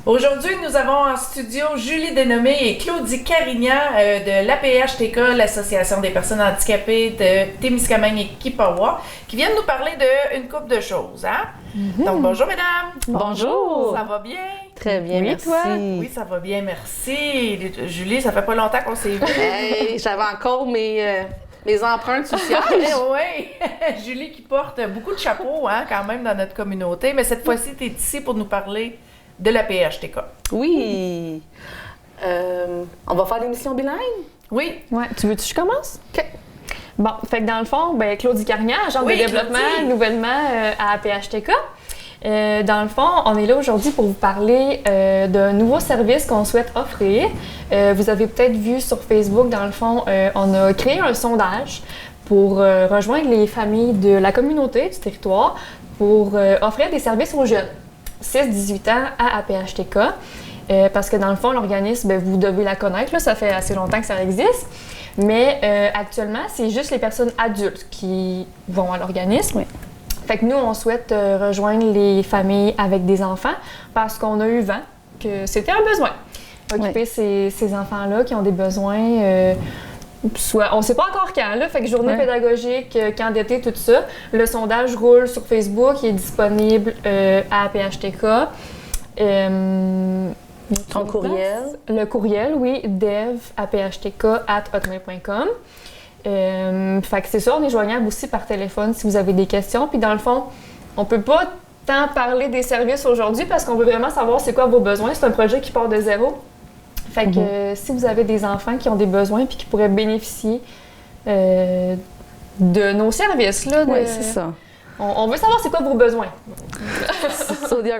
Aujourd'hui, nous avons en studio Julie Dénommé et Claudie Carignan de l'APHTK, l'Association des personnes handicapées de Témiscamingue et Kippawa, qui viennent nous parler d'une couple de choses. Hein? Donc, bonjour mesdames! Bonjour! Ça va bien? Très bien, Oui, merci. toi? Oui, ça va bien, merci. Julie, ça fait pas longtemps qu'on s'est vu. Hey, j'avais encore mes empreintes sociales. Oui, Julie qui porte beaucoup de chapeaux hein, quand même dans notre communauté, mais cette fois-ci, tu es ici pour nous parler de la PHTK. Oui. On va faire l'émission bilingue? Oui. Ouais, tu veux que je commence? OK. Bon, fait que dans le fond, Claudie Carignan, agente Oui, de développement Claudie. nouvellement à PHTK. Dans le fond, on est là aujourd'hui pour vous parler d'un nouveau service qu'on souhaite offrir. Vous avez peut-être vu sur Facebook, dans le fond, on a créé un sondage pour rejoindre les familles de la communauté, du territoire, pour offrir des services aux jeunes, 6-18 ans à APHTK. Parce que dans le fond, l'organisme, vous devez la connaître, là, ça fait assez longtemps que ça existe. Mais actuellement, c'est juste les personnes adultes qui vont à l'organisme. Oui. Fait que nous, on souhaite rejoindre les familles avec des enfants parce qu'on a eu vent que c'était un besoin. Occuper ces enfants-là qui ont des besoins, soit, on ne sait pas encore quand, là, fait que journée pédagogique, camp d'été, tout ça. Le sondage roule sur Facebook, il est disponible à PHTK. Ton courriel? Le courriel, oui, dev@phtk@hotmail.com. Fait que c'est ça, on est joignable aussi par téléphone si vous avez des questions. Puis dans le fond, on peut pas tant parler des services aujourd'hui parce qu'on veut vraiment savoir c'est quoi vos besoins. C'est un projet qui part de zéro. Fait que si vous avez des enfants qui ont des besoins puis qui pourraient bénéficier de nos services, là, Oui, c'est ça. On veut savoir c'est quoi vos besoins. So the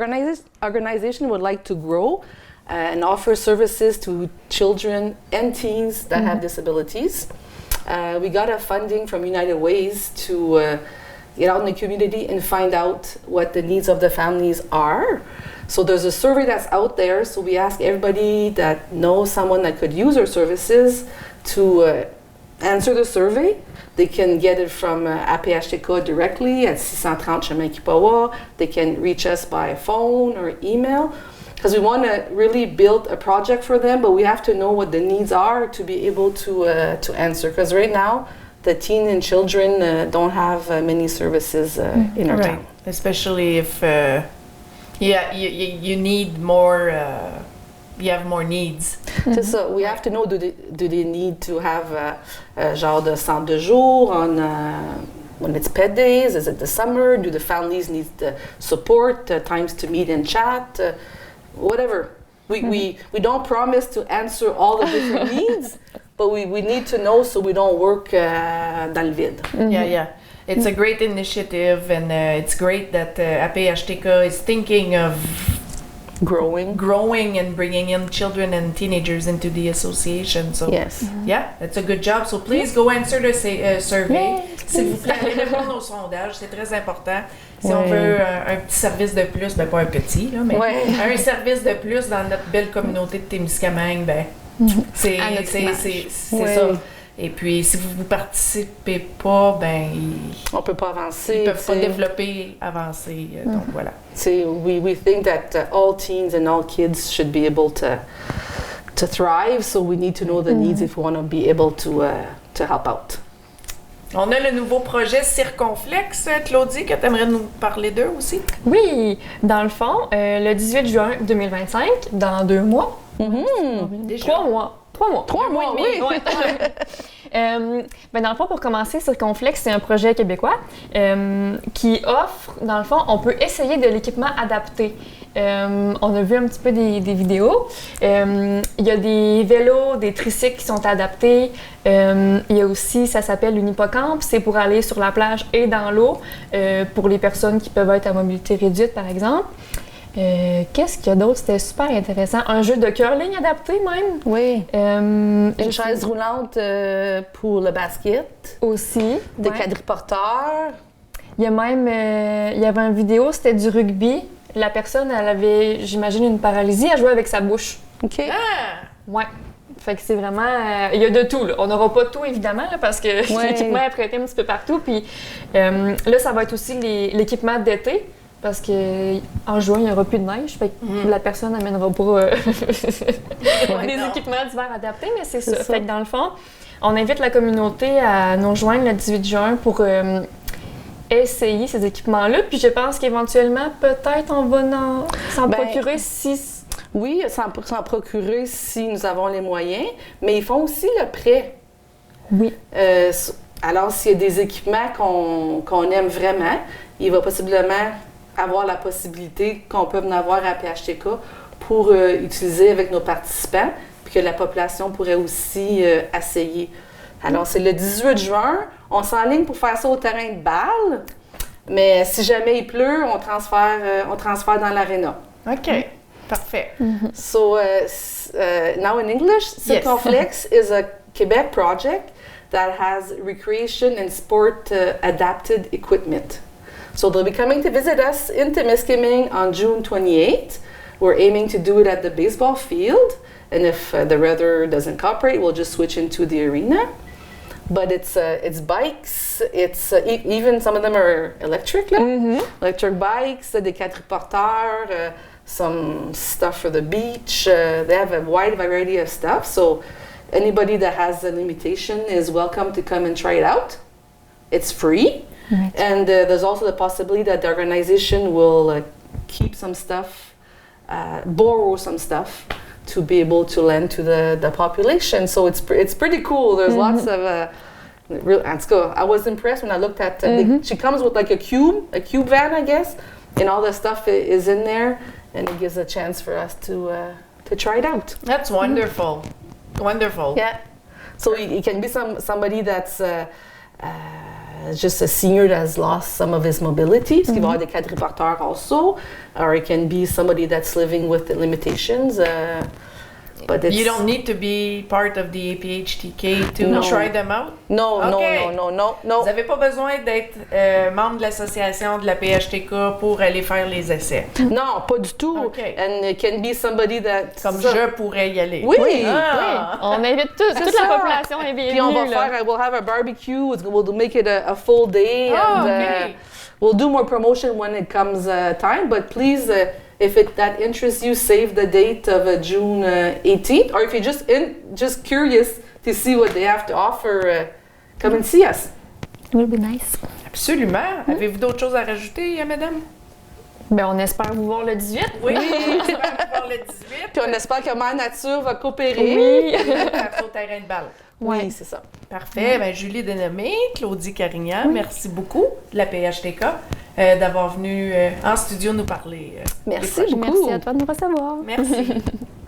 organization would like to grow and offer services to children and teens that have disabilities. We got a funding from United Ways to get out in the community and find out what the needs of the families are. So there's a survey that's out there, so we ask everybody that knows someone that could use our services to answer the survey. They can get it from APHTK directly at 630 Chemin Kippawa. They can reach us by phone or email. Because we want to really build a project for them, but we have to know what the needs are to be able to answer. Because right now, the teen and children don't have many services in our town. Especially if you need more, you have more needs. C'est ça. We have to know, do they need to have genre de centre de jour on when it's pet days? Is it the summer? Do the families need the support, times to meet and chat? Whatever. We don't promise to answer all the different needs, but we need to know so we don't work dans le vide. Yeah. It's a great initiative and it's great that APHTK is thinking of growing and bringing in children and teenagers into the association. So Yes. yeah, it's a good job. So please go answer the survey. S'il vous plaît, allez répondre au sondage, c'est très important. Si on veut un petit service de plus, pas un petit, là, mais un service de plus dans notre belle communauté de Témiscamingue, c'est ça. Et puis, si vous ne participez pas, on peut pas avancer. Ils peuvent pas développer, avancer. Donc voilà. We think that all teens and all kids should be able to thrive, so we need to know the needs if we want to be able to help out. On a le nouveau projet Circonflexe, Claudie, que tu aimerais nous parler d'eux aussi? Oui, dans le fond, le 18 juin 2025, dans 2 mois. Déjà. 3 mois. 3 mois. 3 mois, oui! Ouais. Dans le fond, pour commencer, Circonflexe, c'est un projet québécois qui offre, dans le fond, on peut essayer de l'équipement adapté. On a vu un petit peu des vidéos. Il y a des vélos, des tricycles qui sont adaptés. Il y a aussi, ça s'appelle une hippocampe, c'est pour aller sur la plage et dans l'eau pour les personnes qui peuvent être à mobilité réduite, par exemple. Qu'est-ce qu'il y a d'autre? C'était super intéressant. Un jeu de curling adapté, même. Oui. Une chaise roulante pour le basket. Aussi. Des quadriporteurs. Il y a même... il y avait une vidéo, c'était du rugby. La personne, elle avait, j'imagine, une paralysie. Elle jouait avec sa bouche. OK. Ah! Ouais. Fait que c'est vraiment... il y a de tout, là. On n'aura pas tout, évidemment, là, parce que l'équipement est prêté un petit peu partout. Puis là, ça va être aussi l'équipement d'été. parce qu'en juin, il n'y aura plus de neige. Fait que la personne n'amènera pas des équipements d'hiver adaptés, mais c'est ça. Fait que dans le fond, on invite la communauté à nous rejoindre le 18 juin pour essayer ces équipements-là. Puis je pense qu'éventuellement, peut-être, on va s'en procurer si... Oui, s'en procurer si nous avons les moyens, mais ils font aussi le prêt. Oui. Alors, s'il y a des équipements qu'on aime vraiment, il va possiblement avoir la possibilité qu'on peut en avoir à PHTK pour utiliser avec nos participants, puis que la population pourrait aussi essayer. Alors, c'est le 18 juin. On s'enligne pour faire ça au terrain de balle, mais si jamais il pleut, on transfère dans l'aréna. OK. Parfait. So, now in English, Circonflex is a Quebec project that has recreation and sport adapted equipment. So they'll be coming to visit us in Temiskaming on June 28th. We're aiming to do it at the baseball field, and if the weather doesn't cooperate, we'll just switch into the arena. But it's bikes, even some of them are electric, electric bikes, des quadriporteurs, some stuff for the beach. They have a wide variety of stuff. So anybody that has a limitation is welcome to come and try it out. It's free. Right. And there's also the possibility that the organization will keep some stuff, borrow some stuff to be able to lend to the population. So it's pretty cool. There's lots of I was impressed when I looked at she comes with like a cube van, I guess, and all the stuff is in there, and it gives a chance for us to try it out. That's wonderful. Wonderful. Yeah. So it can be somebody that's just a senior that has lost some of his mobility, parce qu'il va y avoir des quadriporteurs also, or it can be somebody that's living with the limitations. But you don't need to be part of the APHTK to try them out? No. Vous n'avez pas besoin d'être membre de l'association de la PHTK pour aller faire les essais? Non, pas du tout. Okay. And it can be somebody that... Comme je pourrais y aller. Oui. Oui. On invite toute la population est bienvenue. Puis on va we'll have a barbecue, we'll make it a full day, and we'll do more promotion when it comes time, but please... if that interests you, save the date of June 18th. Or if you're just curious to see what they have to offer, come and see us. It will be nice. Absolument. Avez-vous d'autres choses à rajouter, madame? Ben, on espère vous voir le 18. Oui, on espère vous voir le 18. Puis on espère que Mère Nature va coopérer. Oui. Au terrain de balle. Oui, c'est ça. Parfait. Ben, Julie Dénommé, Claudie Carignan, merci beaucoup de la PHTK d'avoir venu en studio nous parler. Merci beaucoup. Merci à toi de nous recevoir. Merci.